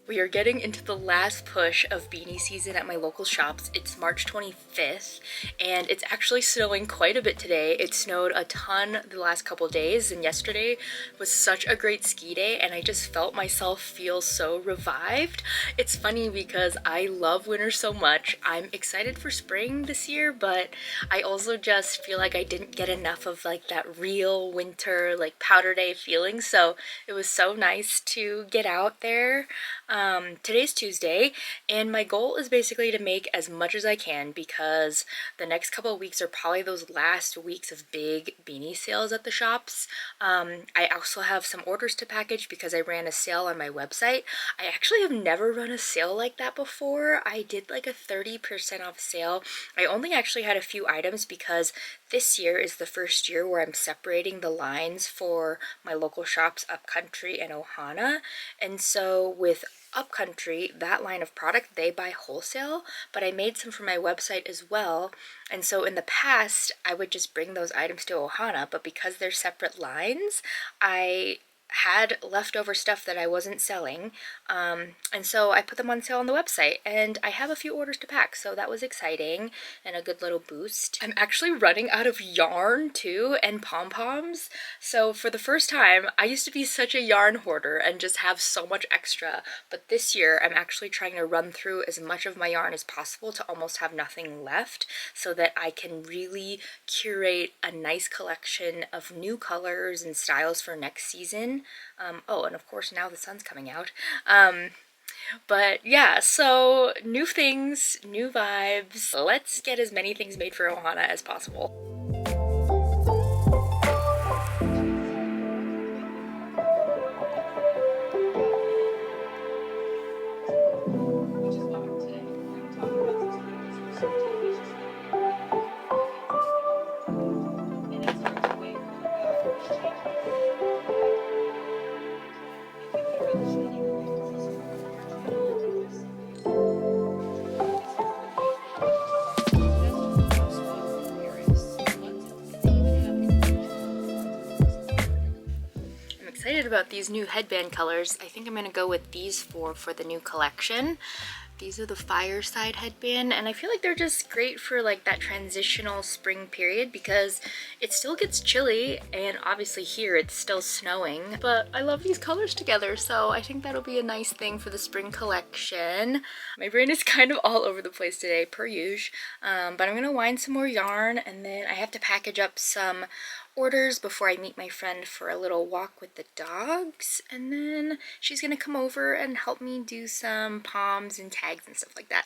We are getting into the last push of beanie season at my local shops. It's March 25th and it's actually snowing quite a bit today. It snowed a ton the last couple days, and yesterday was such a great ski day and I just felt myself feel so revived. It's funny because I love winter so much. I'm excited for spring this year, but I also just feel like I didn't get enough of like that real winter like powder day feeling, so it was so nice to get out there. Today's Tuesday, and my goal is basically to make as much as I can because the next couple of weeks are probably those last weeks of big beanie sales at the shops. I also have some orders to package because I ran a sale on my website. I actually have never run a sale like that before. I did like a 30% off sale. I only actually had a few items because this year is the first year where I'm separating the lines for my local shops, Upcountry and Ohana. And so with Upcountry, that line of product, they buy wholesale, but I made some for my website as well. And so in the past, I would just bring those items to Ohana, but because they're separate lines, I had leftover stuff that I wasn't selling, and so I put them on sale on the website, and I have a few orders to pack, so that was exciting and a good little boost. I'm actually running out of yarn too, and pom-poms. So for the first time, I used to be such a yarn hoarder and just have so much extra, but this year I'm actually trying to run through as much of my yarn as possible to almost have nothing left so that I can really curate a nice collection of new colors and styles for next season. Oh, and of course now the sun's coming out. But yeah, so new things, new vibes. Let's get as many things made for Ohana as possible. About these new headband colors. I think I'm gonna go with these four for the new collection. These are the Fireside headband, and I feel like they're just great for like that transitional spring period because it still gets chilly, and obviously here it's still snowing, but I love these colors together, so I think that'll be a nice thing for the spring collection. My brain is kind of all over the place today, per usual, but I'm gonna wind some more yarn, and then I have to package up some orders before I meet my friend for a little walk with the dogs, and then she's gonna come over and help me do some poms and tags and stuff like that.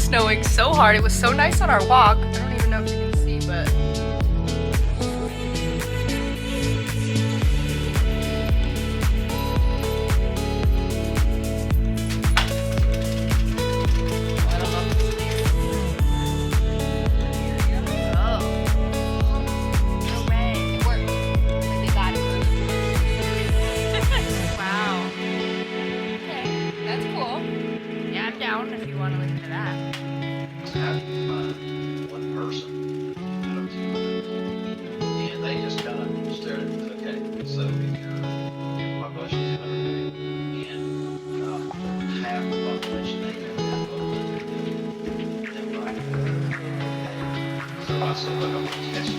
snowing so hard. It was so nice on our walk. I don't even know if you can see, but if you want to listen to that. Have to find one person out of 200, and they just kind of stared at me. Okay, so if you're my budget is 100 million, and half the population they have that vote, then like, okay. So I said, look, I'm going to test you.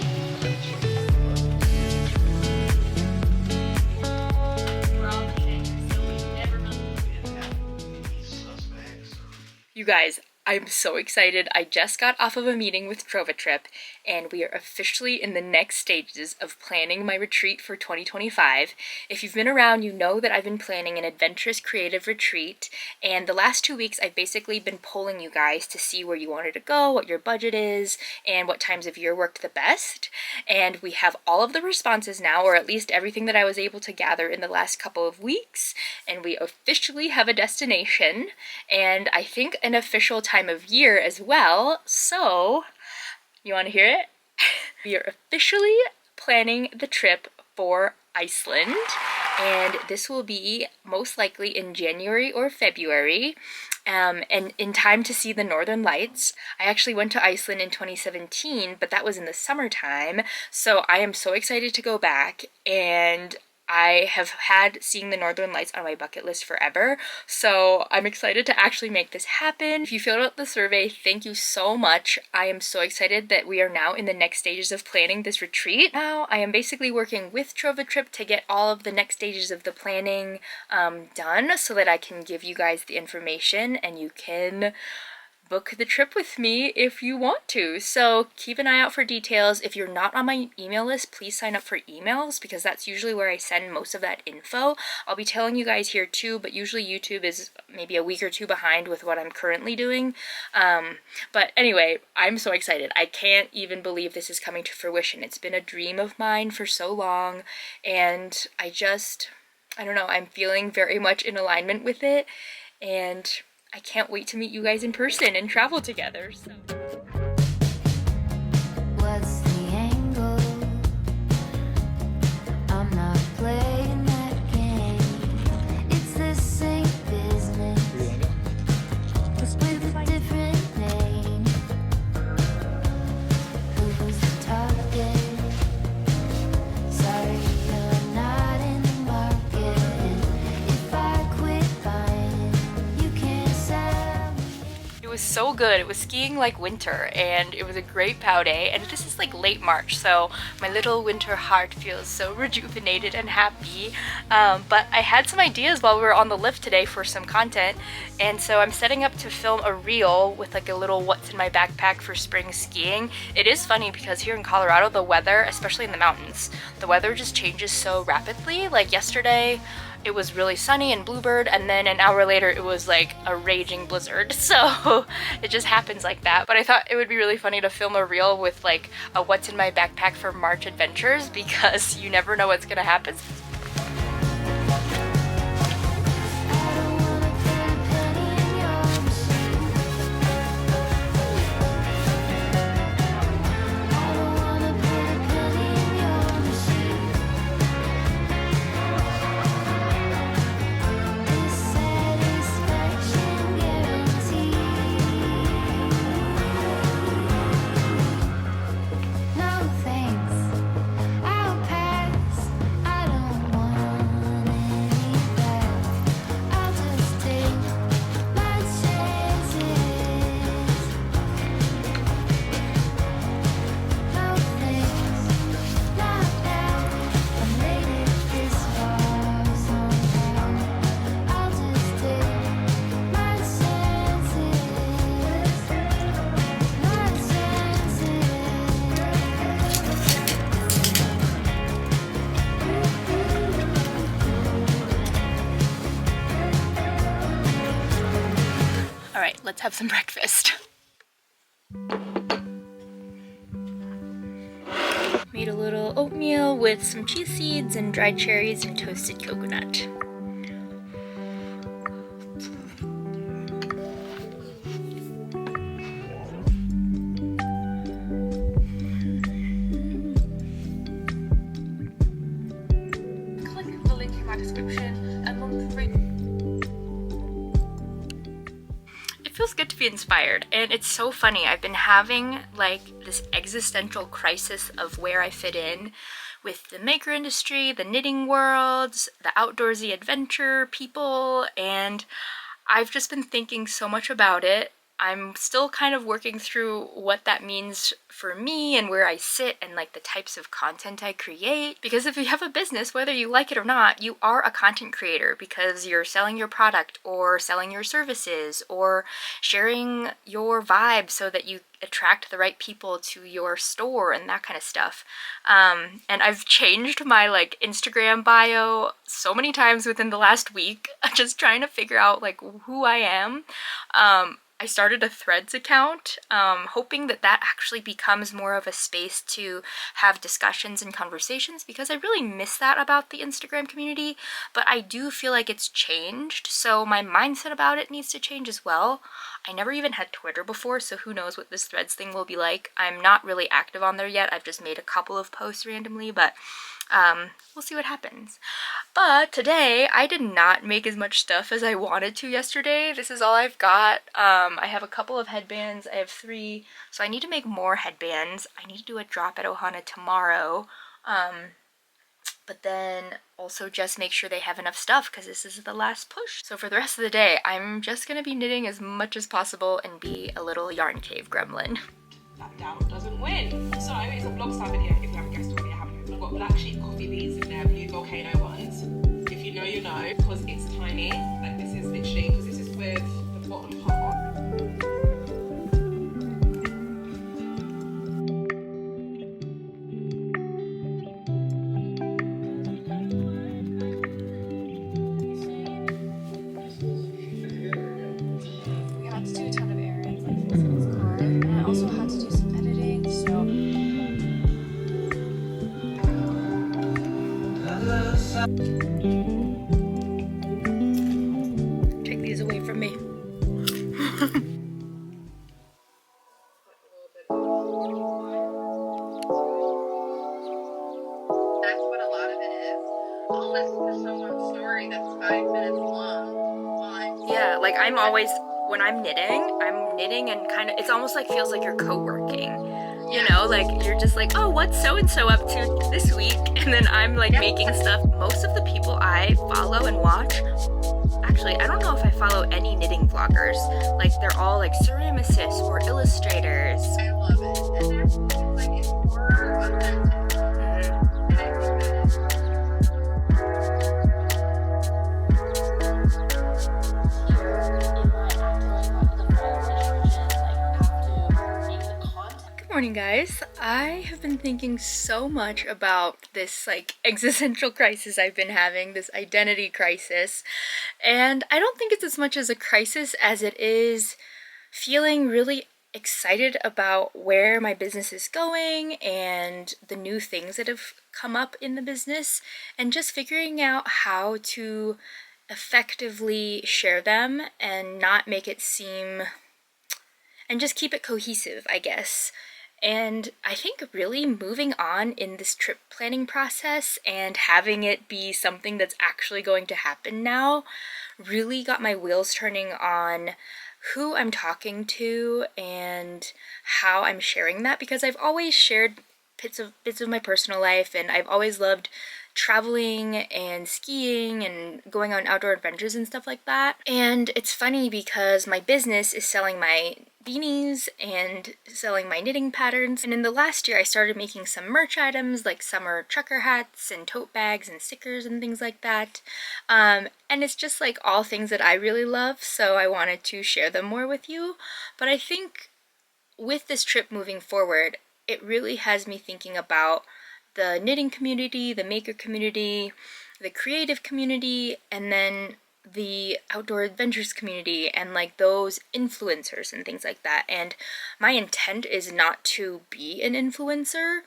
You guys, I'm so excited. I just got off of a meeting with TrovaTrip, and we are officially in the next stages of planning my retreat for 2025. If you've been around, you know that I've been planning an adventurous creative retreat, and the last 2 weeks I've basically been polling you guys to see where you wanted to go, what your budget is, and what times of year worked the best. And we have all of the responses now, or at least everything that I was able to gather in the last couple of weeks, and we officially have a destination, and I think an official time of year as well. So, you want to hear it? We are officially planning the trip for Iceland, and this will be most likely in January or February, and in time to see the Northern Lights. I actually went to Iceland in 2017, but that was in the summertime, so I am so excited to go back, and I have had seeing the Northern Lights on my bucket list forever, so I'm excited to actually make this happen. If you filled out the survey, thank you so much. I am so excited that we are now in the next stages of planning this retreat. Now, I am basically working with TrovaTrip to get all of the next stages of the planning done so that I can give you guys the information and you can book the trip with me if you want to. So keep an eye out for details. If you're not on my email list, please sign up for emails because that's usually where I send most of that info. I'll be telling you guys here too, but usually YouTube is maybe a week or two behind with what I'm currently doing. But anyway, I'm so excited. I can't even believe this is coming to fruition. It's been a dream of mine for so long, and I don't know, I'm feeling very much in alignment with it, and I can't wait to meet you guys in person and travel together. So. What's the angle? I'm not playing that game. It's the same business with a different name. Who's the target? Sorry, you're not in the market. If I quit buying, you can't. It was so good. It was skiing like winter, and it was a great POW day, and this is like late March, so my little winter heart feels so rejuvenated and happy. But I had some ideas while we were on the lift today for some content, and so I'm setting up to film a reel with like a little what's in my backpack for spring skiing. It is funny because here in Colorado, the weather, especially in the mountains, the weather just changes so rapidly. Like yesterday, it was really sunny and bluebird, and then an hour later it was like a raging blizzard, so it just happens like that. But I thought it would be really funny to film a reel with like a what's in my backpack for March adventures, because you never know what's gonna happen. Let's have some breakfast. Made a little oatmeal with some chia seeds and dried cherries and toasted coconut. Click the link in my description and look for. It feels good to be inspired, and it's so funny. I've been having like this existential crisis of where I fit in with the maker industry, the knitting worlds, the outdoorsy adventure people, and I've just been thinking so much about it. I'm still kind of working through what that means for me and where I sit and like the types of content I create. Because if you have a business, whether you like it or not, you are a content creator because you're selling your product or selling your services or sharing your vibe so that you attract the right people to your store and that kind of stuff. And I've changed my like Instagram bio so many times within the last week, just trying to figure out like who I am. I started a Threads account, hoping that that actually becomes more of a space to have discussions and conversations, because I really miss that about the Instagram community, but I do feel like it's changed, so my mindset about it needs to change as well. I never even had Twitter before, so who knows what this Threads thing will be like. I'm not really active on there yet. I've just made a couple of posts randomly, but we'll see what happens. But today I did not make as much stuff as I wanted to yesterday. This is all I've got. I have a couple of headbands. I have 3, so I need to make more headbands. I need to do a drop at Ohana tomorrow. But then also just make sure they have enough stuff because this is the last push. So for the rest of the day, I'm just gonna be knitting as much as possible and be a little yarn cave gremlin. That doubt doesn't win. So it's a blog style video, if you haven't guessed already, I haven't. I've got black sheep coffee beans in there, blue volcano ones. If you know, you know, because it's tiny. Like this is literally, because this is with the bottom half. We had to do a ton of errands, like fixing his car, and I also had to do some editing, so Take these away from me. That's what a lot of it is. I'll listen to someone's story that's 5 minutes long on. Yeah, like I'm always, when I'm knitting and kind of, it's almost like feels like you're co-working. You know, like you're just like, oh, what's so-and-so up to this week? And then I'm like making stuff. Most of the people I follow and watch, actually, I don't know if I follow any knitting vloggers. Like they're all like ceramicists or illustrators. I love it. And there's like it's more authentic. And I think that is Good morning, guys. I have been thinking so much about this like existential crisis I've been having, this identity crisis, and I don't think it's as much as a crisis as it is feeling really excited about where my business is going and the new things that have come up in the business, and just figuring out how to effectively share them and not make it seem, and just keep it cohesive, I guess. And I think really moving on in this trip planning process and having it be something that's actually going to happen now really got my wheels turning on who I'm talking to and how I'm sharing that, because I've always shared bits of my personal life, and I've always loved traveling and skiing and going on outdoor adventures and stuff like that. And it's funny because my business is selling my beanies and selling my knitting patterns, and in the last year I started making some merch items like summer trucker hats and tote bags and stickers and things like that, and it's just like all things that I really love, so I wanted to share them more with you. But I think with this trip moving forward, it really has me thinking about the knitting community, the maker community, the creative community, and then the outdoor adventures community and like those influencers and things like that. And my intent is not to be an influencer,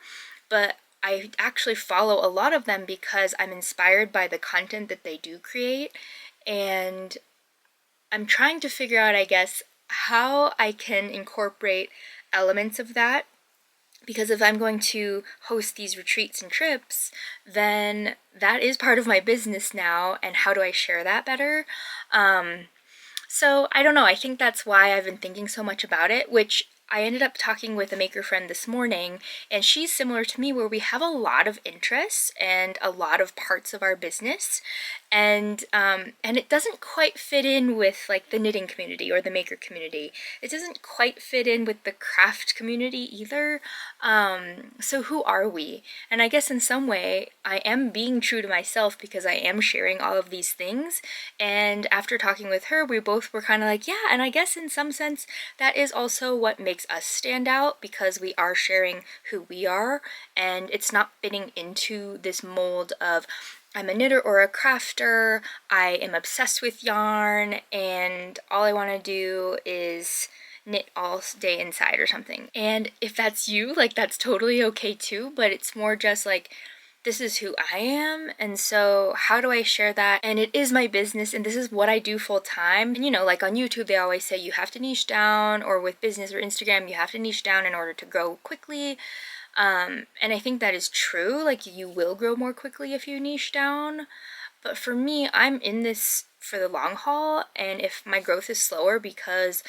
but I actually follow a lot of them because I'm inspired by the content that they do create, and I'm trying to figure out, I guess, how I can incorporate elements of that, because if I'm going to host these retreats and trips, then that is part of my business now, and how do I share that better? So I don't know, I think that's why I've been thinking so much about it, which I ended up talking with a maker friend this morning, and she's similar to me where we have a lot of interests and a lot of parts of our business, and it doesn't quite fit in with like the knitting community or the maker community. It doesn't quite fit in with the craft community either. So who are we? And I guess in some way I am being true to myself because I am sharing all of these things, and after talking with her we both were kind of like, yeah, and I guess in some sense that is also what makes us stand out, because we are sharing who we are, and it's not fitting into this mold of I'm a knitter or a crafter, I am obsessed with yarn, and all I want to do is knit all day inside or something. And if that's you, like that's totally okay too, but it's more just like, this is who I am, and so how do I share that? And it is my business, and this is what I do full time. And you know, like on YouTube they always say you have to niche down, or with business or Instagram you have to niche down in order to grow quickly. And I think that is true, like you will grow more quickly if you niche down. But for me, I'm in this for the long haul, and if my growth is slower because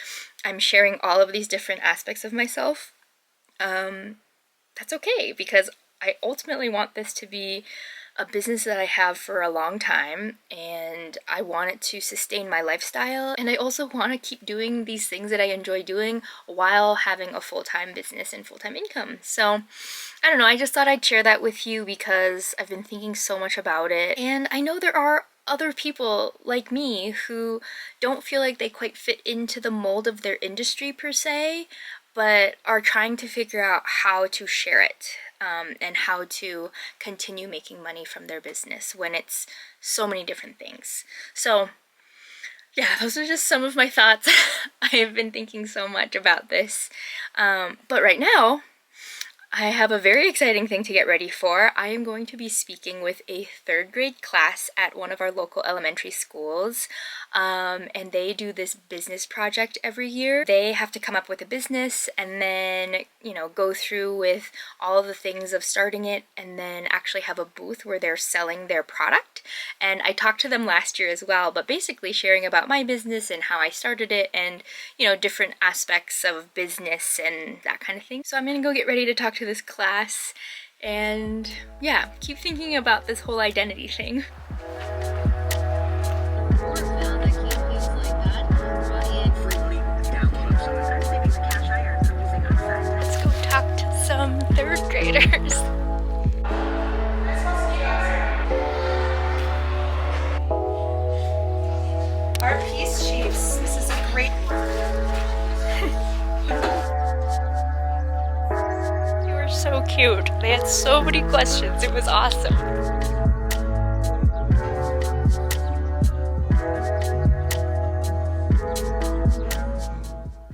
I'm sharing all of these different aspects of myself, that's okay, because I ultimately want this to be a business that I have for a long time, and I want it to sustain my lifestyle, and I also want to keep doing these things that I enjoy doing while having a full-time business and full-time income. So I don't know, I just thought I'd share that with you because I've been thinking so much about it, and I know there are other people like me who don't feel like they quite fit into the mold of their industry per se, but are trying to figure out how to share it, and how to continue making money from their business when it's so many different things. So yeah, those are just some of my thoughts. I have been thinking so much about this, but right now I have a very exciting thing to get ready for. I am going to be speaking with a 3rd grade class at one of our local elementary schools, and they do this business project every year. They have to come up with a business and then, you know, go through with all of the things of starting it, and then actually have a booth where they're selling their product. And I talked to them last year as well, but basically sharing about my business and how I started it, and, you know, different aspects of business and that kind of thing. So I'm gonna go get ready to talk to this class, and yeah, keep thinking about this whole identity thing. Let's go talk to some 3rd graders. Our peace chiefs, this is a great so cute. They had so many questions. It was awesome.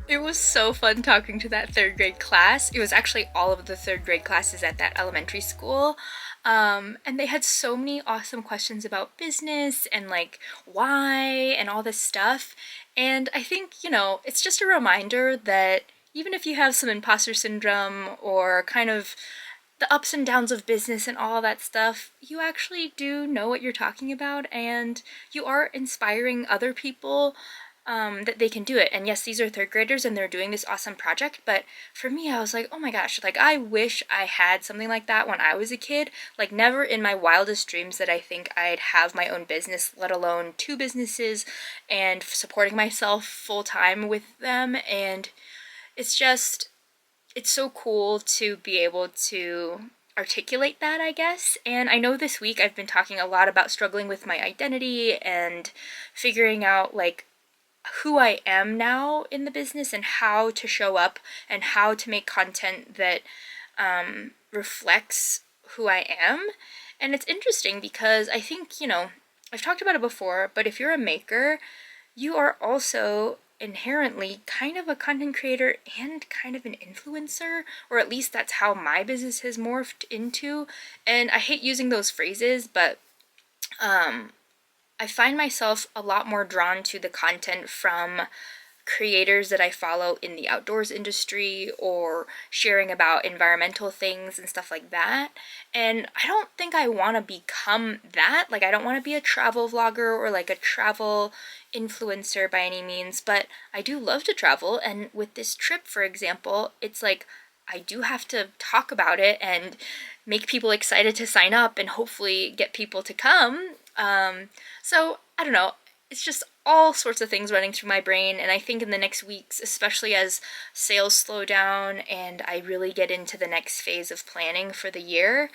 It was so fun talking to that 3rd grade class. It was actually all of the 3rd grade classes at that elementary school. And they had so many awesome questions about business and like why and all this stuff. And I think, you know, it's just a reminder that even if you have some imposter syndrome or kind of the ups and downs of business and all that stuff, you actually do know what you're talking about, and you are inspiring other people that they can do it. And yes, these are 3rd graders and they're doing this awesome project, but for me, I was like, oh my gosh, like I wish I had something like that when I was a kid. Like never in my wildest dreams that I think I'd have my own business, let alone 2 businesses and supporting myself full time with them. And it's just, it's so cool to be able to articulate that, I guess. And I know this week I've been talking a lot about struggling with my identity and figuring out like who I am now in the business and how to show up and how to make content that reflects who I am. And it's interesting because I think, you know, I've talked about it before, but if you're a maker, you are also inherently kind of a content creator and kind of an influencer, or at least that's how my business has morphed into. And I hate using those phrases, but I find myself a lot more drawn to the content from creators that I follow in the outdoors industry or sharing about environmental things and stuff like that. And I don't think I want to become that. Like, I don't want to be a travel vlogger or like a travel influencer by any means, but I do love to travel. And with this trip, for example, it's like I do have to talk about it and make people excited to sign up and hopefully get people to come. So I don't know. It's just all sorts of things running through my brain, and I think in the next weeks, especially as sales slow down and I really get into the next phase of planning for the year,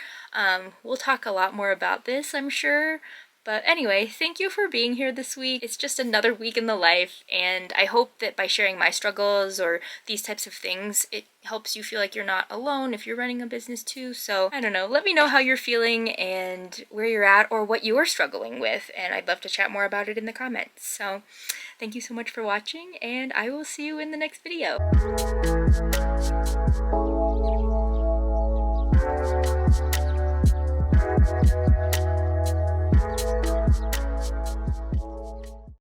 we'll talk a lot more about this, I'm sure. But anyway, thank you for being here this week. It's just another week in the life, and I hope that by sharing my struggles or these types of things, it helps you feel like you're not alone if you're running a business too. So I don't know, let me know how you're feeling and where you're at or what you're struggling with, and I'd love to chat more about it in the comments. So thank you so much for watching, and I will see you in the next video.